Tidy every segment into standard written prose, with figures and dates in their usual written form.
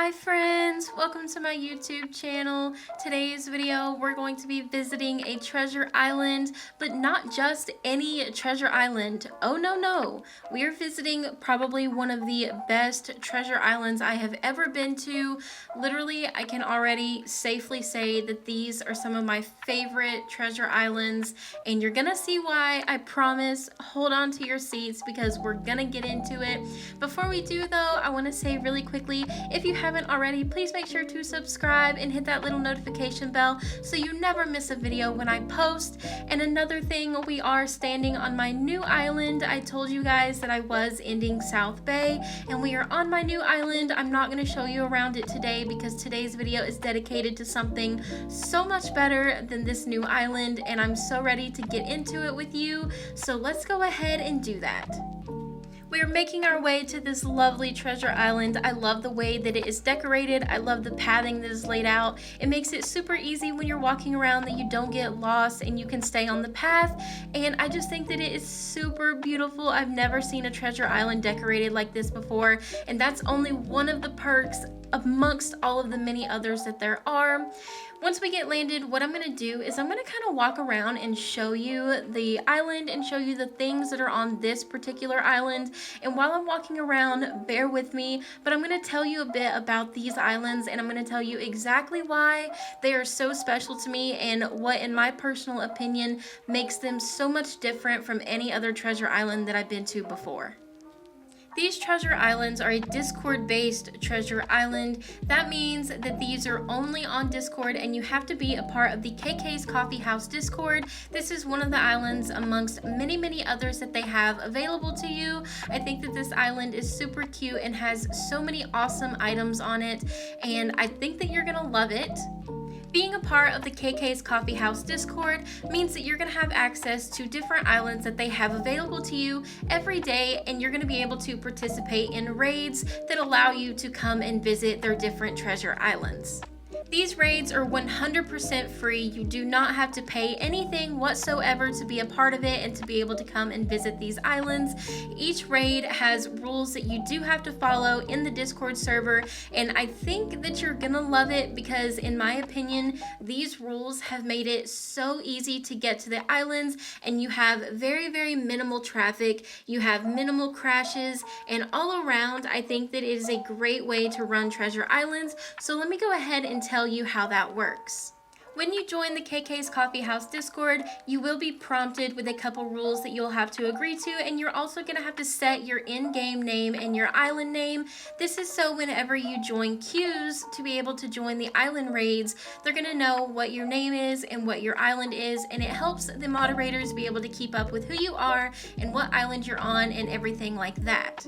Hi friends, welcome to my YouTube channel. Today's video we're going to be visiting a treasure island, but not just any treasure island. Oh no, we are visiting probably one of the best treasure islands I have ever been to. Literally, I can already safely say that these are some of my favorite treasure islands, and you're gonna see why. I promise. Hold on to your seats because we're gonna get into it. Before we do though, I want to say really quickly, if you haven't already, please make sure to subscribe and hit that little notification bell so you never miss a video when I post. And another thing, we are standing on my new island. I told you guys that I was ending South Bay, and we are on my new island. I'm not going to show you around it today because today's video is dedicated to something so much better than this new island, and I'm so ready to get into it with you. So let's go ahead and do that. We are making our way to this lovely treasure island. I love the way that it is decorated. I love the pathing that is laid out. It makes it super easy when you're walking around that you don't get lost and you can stay on the path. And I just think that it is super beautiful. I've never seen a treasure island decorated like this before, and that's only one of the perks amongst all of the many others that there are. Once we get landed, what I'm going to do is I'm going to kind of walk around and show you the island and show you the things that are on this particular island. And while I'm walking around, bear with me, but I'm going to tell you a bit about these islands, and I'm going to tell you exactly why they are so special to me and what, in my personal opinion, makes them so much different from any other treasure island that I've been to before. These treasure islands are a Discord-based treasure island. That means that these are only on Discord, and you have to be a part of the KK's Coffee House Discord. This is one of the islands amongst many others that they have available to you. I think that this island is super cute and has so many awesome items on it, and I think that you're gonna love it. Being a part of the KK's Coffee House Discord means that you're going to have access to different islands that they have available to you every day, and you're going to be able to participate in raids that allow you to come and visit their different treasure islands. These raids are 100% free. You do not have to pay anything whatsoever to be a part of it and to be able to come and visit these islands. Each raid has rules that you do have to follow in the Discord server, and I think that you're gonna love it because, in my opinion, these rules have made it so easy to get to the islands, and you have very minimal traffic, you have minimal crashes, and all around I think that it is a great way to run treasure islands. So let me go ahead and tell you how that works. When you join the KK's Coffee House Discord, you will be prompted with a couple rules that you'll have to agree to, and you're also going to have to set your in-game name and your island name. This is so whenever you join queues to be able to join the island raids, they're going to know what your name is and what your island is, and it helps the moderators be able to keep up with who you are and what island you're on and everything like that.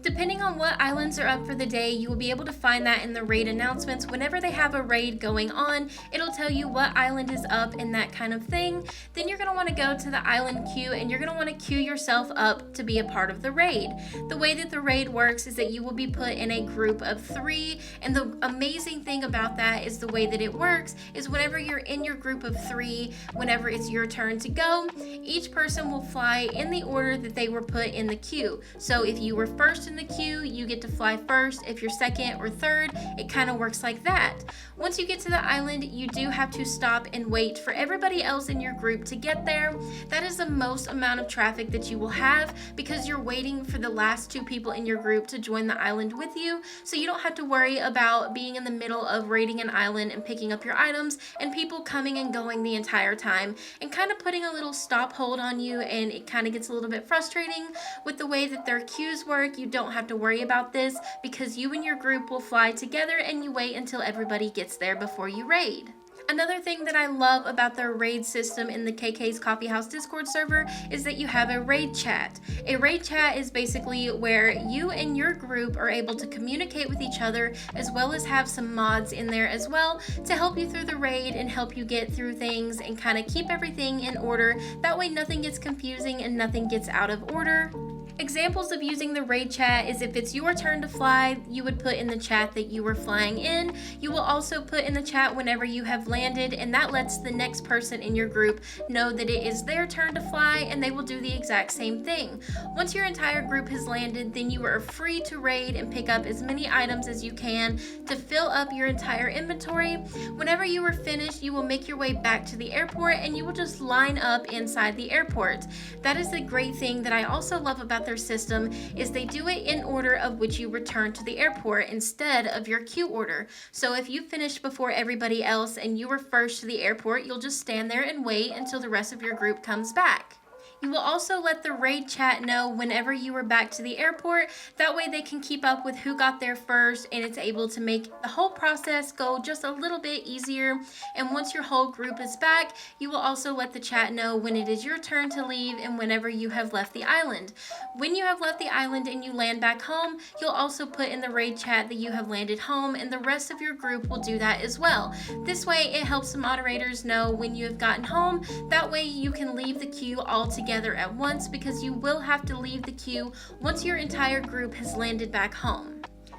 Depending on what islands are up for the day, you will be able to find that in the raid announcements. Whenever they have a raid going on, it'll tell you what island is up and that kind of thing. Then you're going to want to go to the island queue, and you're going to want to queue yourself up to be a part of the raid. The way that the raid works is that you will be put in a group of 3, and the amazing thing about that is the way that it works is whenever you're in your group of 3, whenever it's your turn to go, each person will fly in the order that they were put in the queue. So if you were first in the queue, you get to fly first. If you're second or third, it kind of works like that. Once you get to the island, you do have to stop and wait for everybody else in your group to get there. That is the most amount of traffic that you will have because you're waiting for the last 2 people in your group to join the island with you, so you don't have to worry about being in the middle of raiding an island and picking up your items and people coming and going the entire time and kind of putting a little stop hold on you, and it kind of gets a little bit frustrating. With the way that their queues work, you don't have to worry about this because you and your group will fly together and you wait until everybody gets there before you raid. Another thing that I love about their raid system in the KK's Coffee House Discord server is that you have a raid chat. A raid chat is basically where you and your group are able to communicate with each other, as well as have some mods in there as well to help you through the raid and help you get through things and kind of keep everything in order. That way nothing gets confusing and nothing gets out of order. Examples of using the raid chat is if it's your turn to fly, you would put in the chat that you were flying in. You will also put in the chat whenever you have landed, and that lets the next person in your group know that it is their turn to fly, and they will do the exact same thing. Once your entire group has landed, then you are free to raid and pick up as many items as you can to fill up your entire inventory. Whenever you are finished, you will make your way back to the airport, and you will just line up inside the airport. That is the great thing that I also love about their system, is they do it in order of which you return to the airport instead of your queue order. So if you finish before everybody else and you were first to the airport, you'll just stand there and wait until the rest of your group comes back. You will also let the raid chat know whenever you are back to the airport. That way they can keep up with who got there first, and it's able to make the whole process go just a little bit easier. And once your whole group is back, you will also let the chat know when it is your turn to leave and whenever you have left the island. When you have left the island and you land back home, you'll also put in the raid chat that you have landed home, and the rest of your group will do that as well. This way it helps the moderators know when you have gotten home. That way you can leave the queue altogether at once, because you will have to leave the queue once your entire group has landed back home.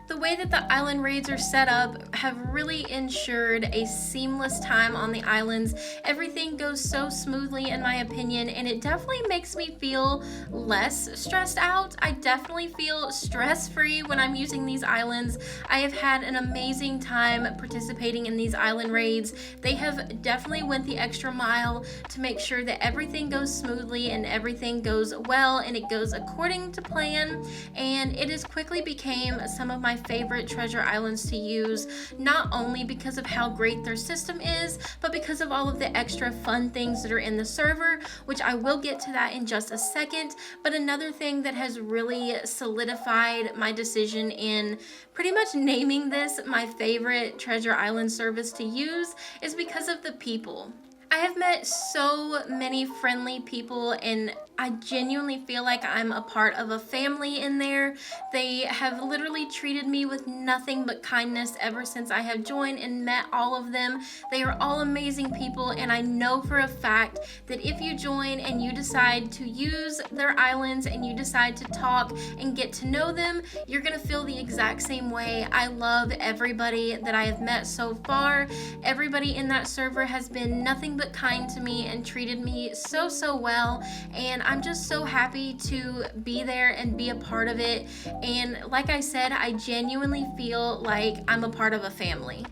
The way that the island raids are set up have really ensured a seamless time on the islands. Everything goes so smoothly in my opinion, and it definitely makes me feel less stressed out. I definitely feel stress-free when I'm using these islands. I have had an amazing time participating in these island raids. They have definitely went the extra mile to make sure that everything goes smoothly and everything goes well and it goes according to plan, and it has quickly became some of my favorite treasure islands to use, not only because of how great their system is, but because of all of the extra fun things that are in the server, which I will get to that in just a second. But another thing that has really solidified my decision in pretty much naming this my favorite treasure island service to use is because of the people. I have met so many friendly people, and I genuinely feel like I'm a part of a family in there. They have literally treated me with nothing but kindness ever since I have joined and met all of them. They are all amazing people, and I know for a fact that if you join and you decide to use their islands and you decide to talk and get to know them, you're gonna feel the exact same way. I love everybody that I have met so far. Everybody in that server has been nothing but kind to me and treated me so well, and I'm just so happy to be there and be a part of it. And like I said, I genuinely feel like I'm a part of a family.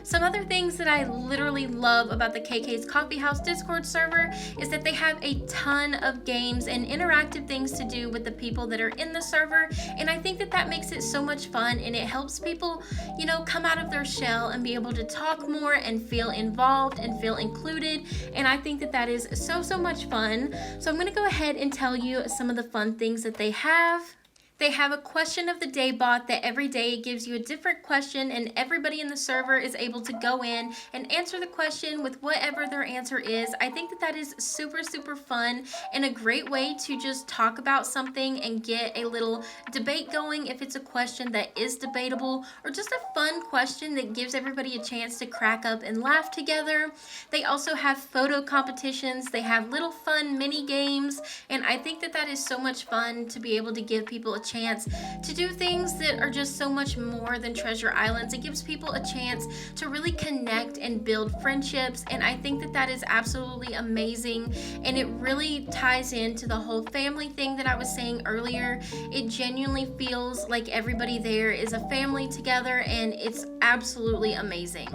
Some other things that I literally love about the KK's Coffee House Discord server is that they have a ton of games and interactive things to do with the people that are in the server, and I think that that makes it so much fun, and it helps people, you know, come out of their shell and be able to talk more and feel involved and feel included, and I think that that is so much fun. So I'm going to go ahead and tell you some of the fun things that they have. They have a question of the day bot that every day gives you a different question, and everybody in the server is able to go in and answer the question with whatever their answer is. I think that that is super fun and a great way to just talk about something and get a little debate going if it's a question that is debatable, or just a fun question that gives everybody a chance to crack up and laugh together. They also have photo competitions. They have little fun mini games, and I think that that is so much fun to be able to give people a chance to do things that are just so much more than treasure islands. It gives people a chance to really connect and build friendships, and I think that that is absolutely amazing, and it really ties into the whole family thing that I was saying earlier. It genuinely feels like everybody there is a family together, and it's absolutely amazing.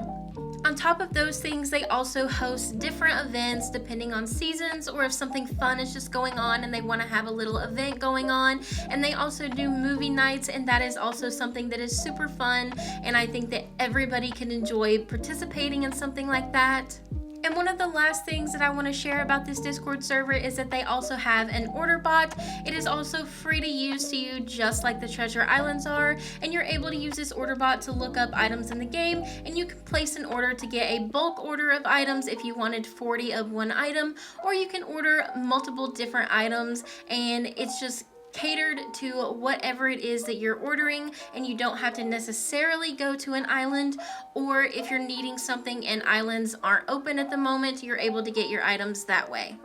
On top of those things, they also host different events depending on seasons, or if something fun is just going on and they want to have a little event going on. And they also do movie nights, and that is also something that is super fun, and I think that everybody can enjoy participating in something like that. And one of the last things that I want to share about this Discord server is that they also have an order bot. It is also free to use to you, just like the treasure islands are, and you're able to use this order bot to look up items in the game, and you can place an order to get a bulk order of items if you wanted 40 of one item, or you can order multiple different items, and it's just catered to whatever it is that you're ordering, and you don't have to necessarily go to an island, or if you're needing something and islands aren't open at the moment, you're able to get your items that way.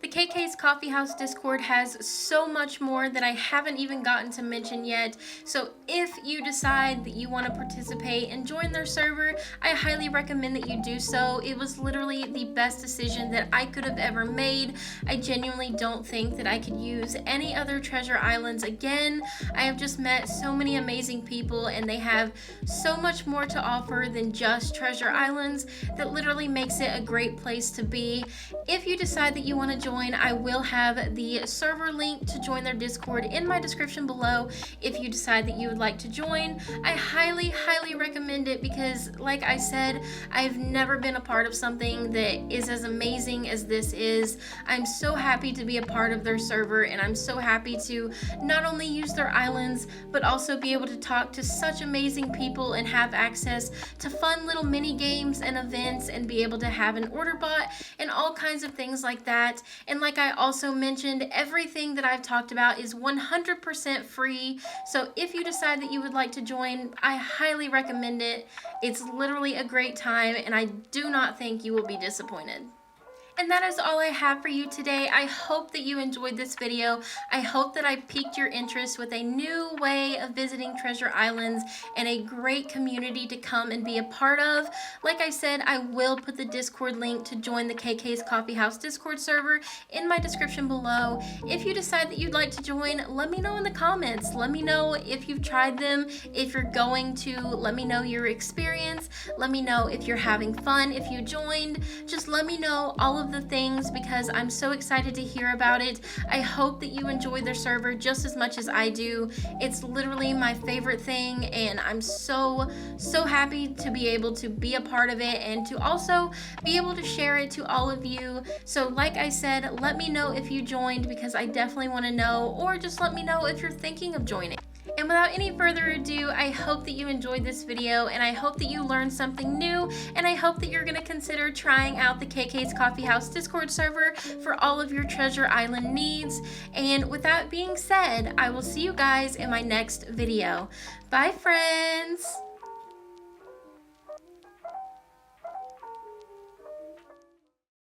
The KK's Coffee House Discord has so much more that I haven't even gotten to mention yet, so if you decide that you want to participate and join their server, I highly recommend that you do so. It was literally the best decision that I could have ever made. I genuinely don't think that I could use any other treasure islands again. I have just met so many amazing people, and they have so much more to offer than just treasure islands that literally makes it a great place to be. If you decide that you want to join, I will have the server link to join their Discord in my description below if you decide that you would like to join. I highly recommend it because, like I said, I've never been a part of something that is as amazing as this is. I'm so happy to be a part of their server, and I'm so happy to not only use their islands but also be able to talk to such amazing people and have access to fun little mini games and events and be able to have an order bot and all kinds of things like that. And like I also mentioned, everything that I've talked about is 100% free. So if you decide that you would like to join, I highly recommend it. It's literally a great time, and I do not think you will be disappointed. And that is all I have for you today. I hope that you enjoyed this video. I hope that I piqued your interest with a new way of visiting treasure islands and a great community to come and be a part of. Like I said, I will put the Discord link to join the KK's Coffee House Discord server in my description below. If you decide that you'd like to join, let me know in the comments. Let me know if you've tried them, if you're going to. Let me know your experience. Let me know if you're having fun, if you joined. Just let me know all of the things because I'm so excited to hear about it. I hope that you enjoy their server just as much as I do. It's literally my favorite thing, and I'm so happy to be able to be a part of it and to also be able to share it to all of you. So like I said, let me know if you joined because I definitely want to know, or just let me know if you're thinking of joining. And without any further ado, I hope that you enjoyed this video, and I hope that you learned something new, and I hope that you're going to consider trying out the KK's Coffee House Discord server for all of your treasure island needs. And with that being said, I will see you guys in my next video. Bye, friends!